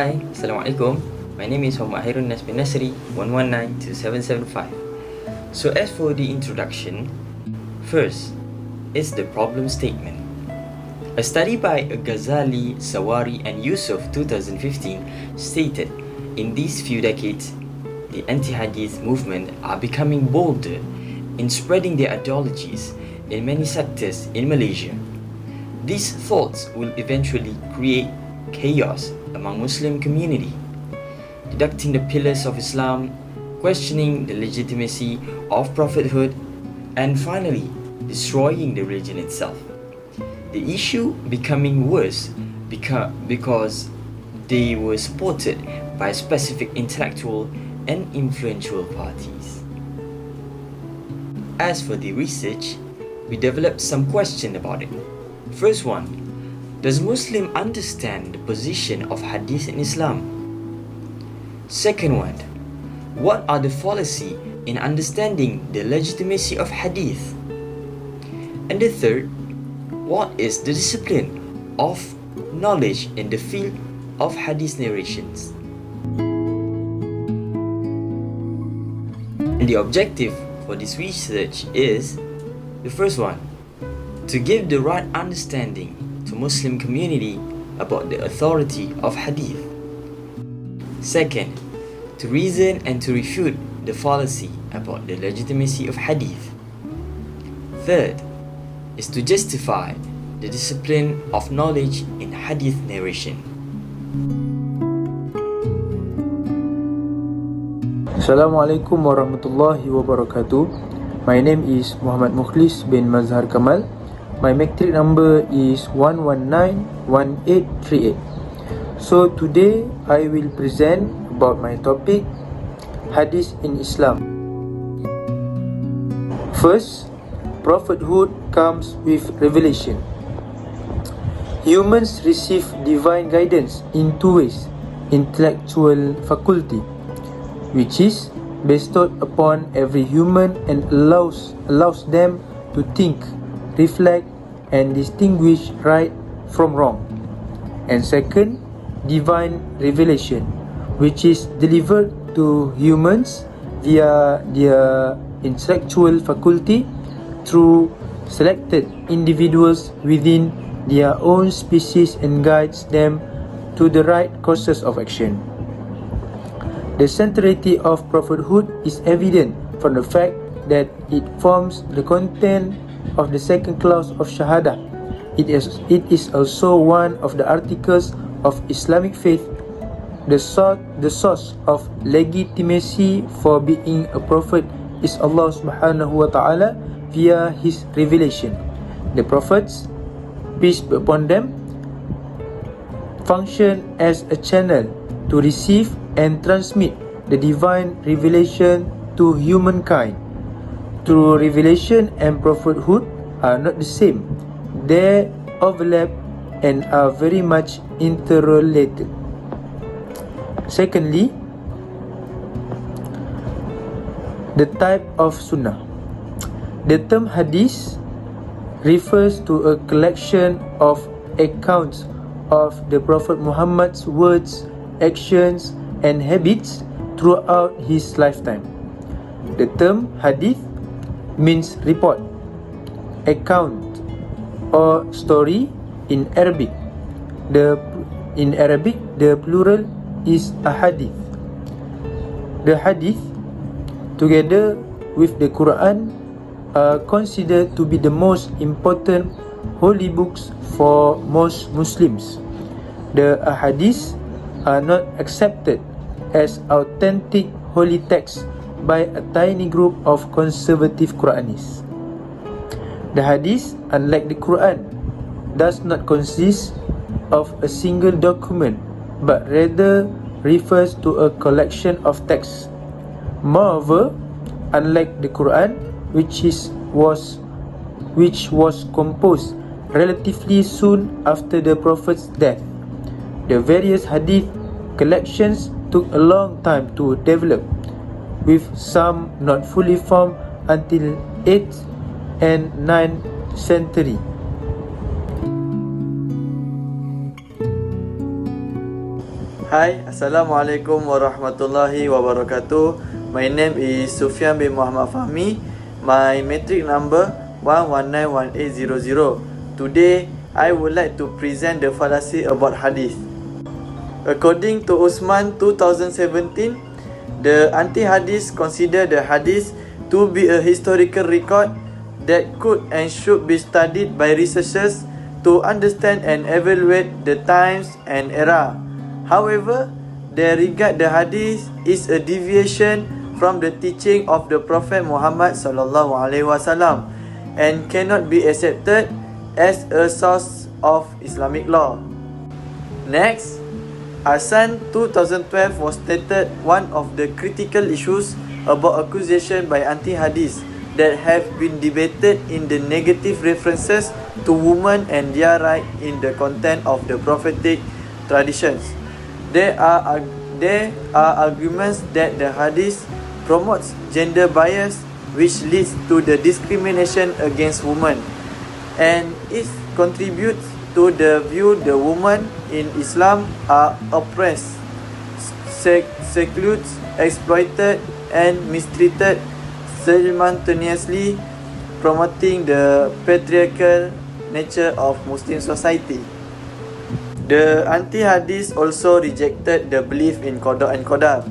Hi, Assalamualaikum. My name is Muhammad KHAIRUNNAS bin NASERI 1192775. So as for the introduction, first is the problem statement. A study by Ghazali, Sawari and Yusuf 2015 stated in these few decades, the Anti-Hadith movement are becoming bolder in spreading their ideologies in many sectors in Malaysia. These thoughts will eventually create chaos among Muslim community, deducting the pillars of Islam, questioning the legitimacy of prophethood, and finally destroying the religion itself. The issue becoming worse because they were supported by specific intellectual and influential parties. As for the research, we developed some questions about it. First one, does Muslim understand the position of Hadith in Islam? Second one, what are the fallacy in understanding the legitimacy of Hadith? And the third, what is the discipline of knowledge in the field of Hadith narrations? And the objective for this research is, the first one, to give the right understanding to Muslim community about the authority of Hadith. Second, to reason and to refute the fallacy about the legitimacy of Hadith. Third, is to justify the discipline of knowledge in Hadith narration. Assalamualaikum warahmatullahi wabarakatuh. My name is Muhammad MUKHLIS bin MAZHAR KAMAL. My matric number is 1191838. So today I will present about my topic, Hadith in Islam. First, prophethood comes with revelation. Humans receive divine guidance in two ways: intellectual faculty, which is bestowed upon every human and allows them to think, reflect and distinguish right from wrong. And second, divine revelation, which is delivered to humans via their intellectual faculty through selected individuals within their own species and guides them to the right courses of action. The centrality of prophethood is evident from the fact that it forms the content of the second clause of Shahada. It is also one of the articles of Islamic faith. The source of legitimacy for being a prophet is Allah subhanahu wa ta'ala via His revelation. The prophets, peace be upon them, function as a channel to receive and transmit the divine revelation to humankind. True revelation and prophethood are not the same. They overlap and are very much interrelated. Secondly, the type of sunnah. The term hadith refers to a collection of accounts of the Prophet Muhammad's words, actions and habits throughout his lifetime. The term hadith means report, account or story in Arabic. In Arabic, the plural is a hadith. The hadith, together with the Quran, are considered to be the most important holy books for most Muslims. The ahadith are not accepted as authentic holy texts by a tiny group of conservative Quranists. The hadith, unlike the Quran, does not consist of a single document, but rather refers to a collection of texts. Moreover, unlike the Quran, which was composed relatively soon after the Prophet's death, the various hadith collections took a long time to develop, with some not fully formed until 8th and 9th century. Hi, Assalamualaikum warahmatullahi wabarakatuh. My name is Sufian bin Muhammad FAHMI. My metric number 1191800. Today, I would like to present the fallacy about hadith. According to Usman 2017, the anti-hadith consider the hadith to be a historical record that could and should be studied by researchers to understand and evaluate the times and era. However, they regard the hadith is a deviation from the teaching of the Prophet Muhammad sallallahu alaihi wasallam and cannot be accepted as a source of Islamic law. Next, Hasan 2012 was stated one of the critical issues about accusation by anti-hadith that have been debated in the negative references to women and their right in the content of the prophetic traditions. There are arguments that the hadith promotes gender bias, which leads to the discrimination against women, and it contributes to the view the women in Islam are oppressed, secluded, exploited, and mistreated, simultaneously promoting the patriarchal nature of Muslim society. The anti-hadith also rejected the belief in Qada and Qadar.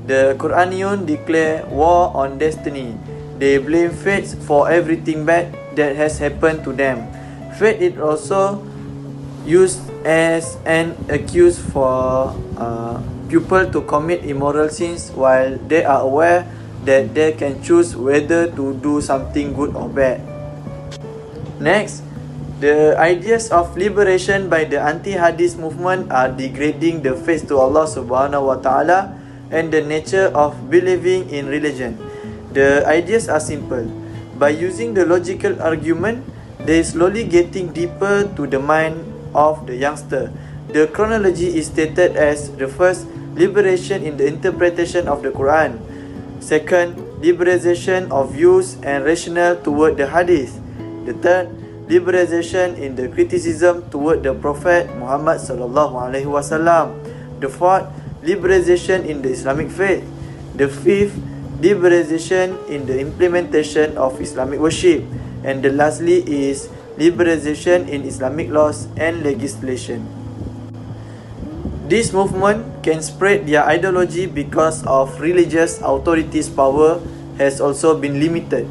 The Quranion declare war on destiny. They blame fate for everything bad that has happened to them. Fate is also used as an excuse for people to commit immoral sins while they are aware that they can choose whether to do something good or bad. Next, the ideas of liberation by the anti-hadith movement are degrading the faith to Allah subhanahu wa ta'ala and the nature of believing in religion. The ideas are simple. By using the logical argument, they slowly getting deeper to the mind of the youngster. The chronology is stated as the first, liberation in the interpretation of the Quran. Second, liberalization of views and rationale toward the hadith. The third, liberalization in the criticism toward the Prophet Muhammad sallallahu alaihi wasallam. The fourth, liberalization in the Islamic faith. The fifth, liberalization in the implementation of Islamic worship. And the lastly is liberalization in Islamic laws and legislation. This movement can spread their ideology because of religious authorities' power has also been limited.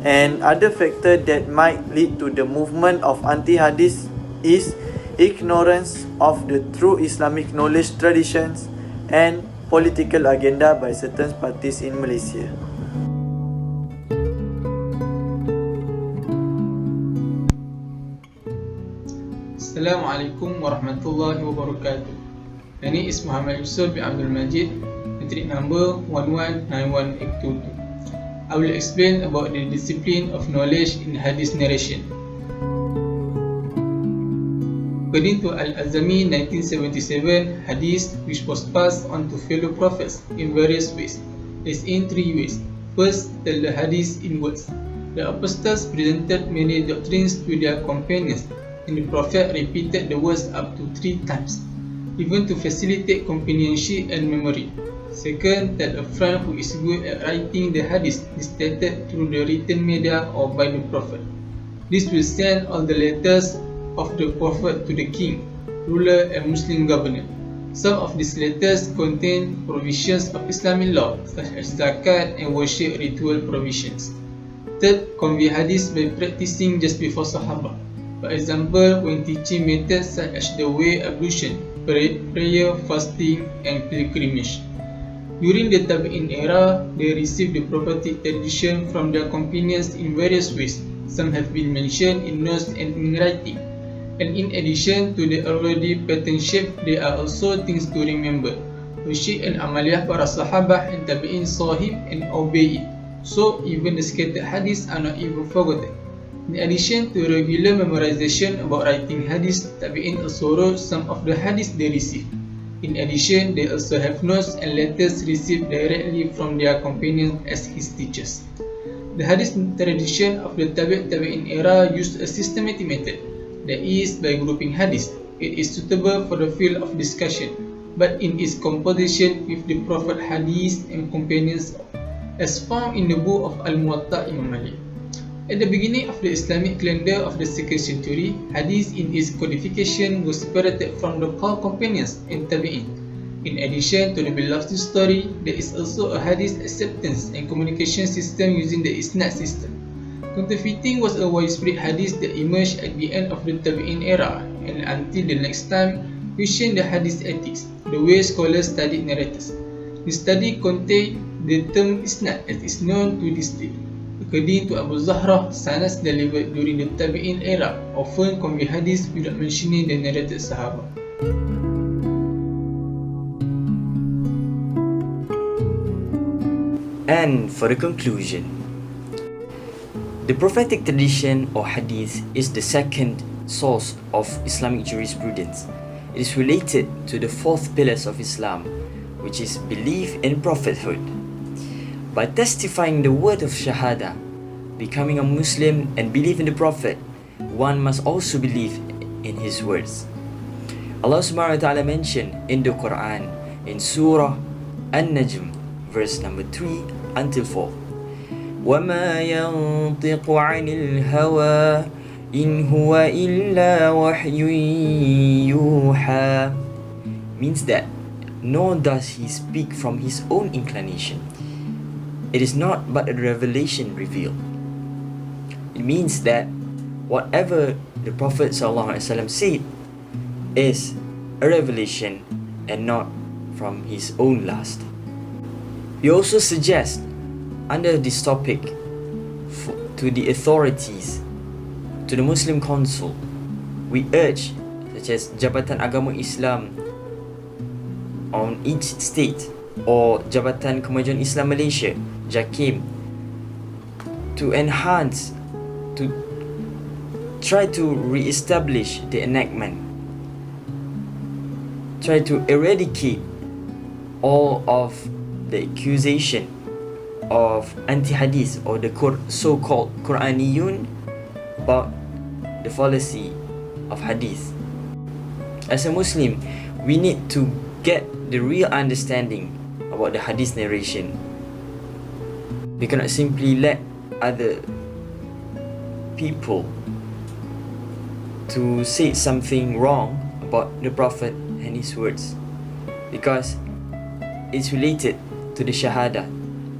And other factor that might lead to the movement of anti-hadith is ignorance of the true Islamic knowledge, traditions and political agenda by certain parties in Malaysia. Assalamualaikum warahmatullahi wabarakatuh. My name is Muhammad YUSUF bin ABDUL MAJID, metric number 1191822. I will explain about the discipline of knowledge in hadith narration. According to Al-Azami 1977, hadith which was passed on to fellow prophets in various ways is in three ways. First, tell the hadith in words. The apostles presented many doctrines to their companions, and the prophet repeated the words up to 3 times, even to facilitate companionship and memory. Second, that a friend who is good at writing the hadith is stated through the written media or by the prophet. This will send all the letters of the prophet to the king, ruler and Muslim governor. Some of these letters contain provisions of Islamic law such as zakat and worship ritual provisions. Third, convey hadith by practicing just before Sahaba. For example, when teaching methods such as the way ablution, prayer, fasting and pilgrimage. During the Tabi'in era, they received the prophetic tradition from their companions in various ways. Some have been mentioned in notes and in writing. And in addition to the already pattern shape, there are also things to remember. Worship and amaliyah para sahabah and Tabi'in sahib and obey it. So even the scattered hadiths are not even forgotten. In addition to regular memorization about writing hadiths, Tabi'in also wrote some of the hadiths they received. In addition, they also have notes and letters received directly from their companions as his teachers. The hadith tradition of the Tabi'in era used a systematic method, that is, by grouping hadith. It is suitable for the field of discussion. but in its composition with the Prophet Hadith and companions as found in the book of Al-Muwatta Imam Malik. At the beginning of the Islamic calendar of the 2nd century, Hadith in its codification was separated from the core companions and Tabi'in. In addition to the beloved story, there is also a Hadith acceptance and communication system using the Isnad system. Counterfeiting was a widespread Hadith that emerged at the end of the Tabi'in era and until the next time questioned the Hadith ethics, the way scholars studied narrators. The study contained the term Isnad as is known to this day. According to Abu Zahrah, sanad delivered during the Tabi'in era often convey Hadith without mentioning the narrated Sahaba. And for the conclusion, the prophetic tradition or hadith is the second source of Islamic jurisprudence. It is related to the fourth pillars of Islam, which is belief in prophethood. By testifying the word of Shahada, becoming a Muslim and believe in the Prophet, one must also believe in his words. Allah subhanahu wa ta'ala mentioned in the Quran in Surah An-Najm, verse number 3 until 4. وَمَا يَنطِقُ عَنِ الْهَوَىٰ إِنْ هُوَ إِلَّا وَحْيٌ يُوحَىٰ, means that nor does he speak from his own inclination. It is not but a revelation revealed. It means that whatever the Prophet ﷺ said is a revelation and not from his own lust. We also suggest under this topic to the authorities, to the Muslim Council, we urge, such as Jabatan Agama Islam on each state or Jabatan Kemajuan Islam Malaysia, JAKIM, to enhance, to try to re-establish the enactment, try to eradicate all of the accusation of Anti-Hadith or the so-called Quraniyun about the fallacy of Hadith. As a Muslim, we need to get the real understanding about the Hadith narration. We cannot simply let other people to say something wrong about the Prophet and his words, because it's related to the Shahada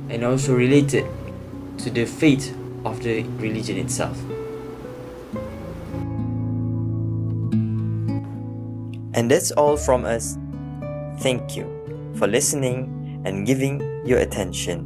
and also related to the faith of the religion itself. And that's all from us. Thank you for listening and giving your attention.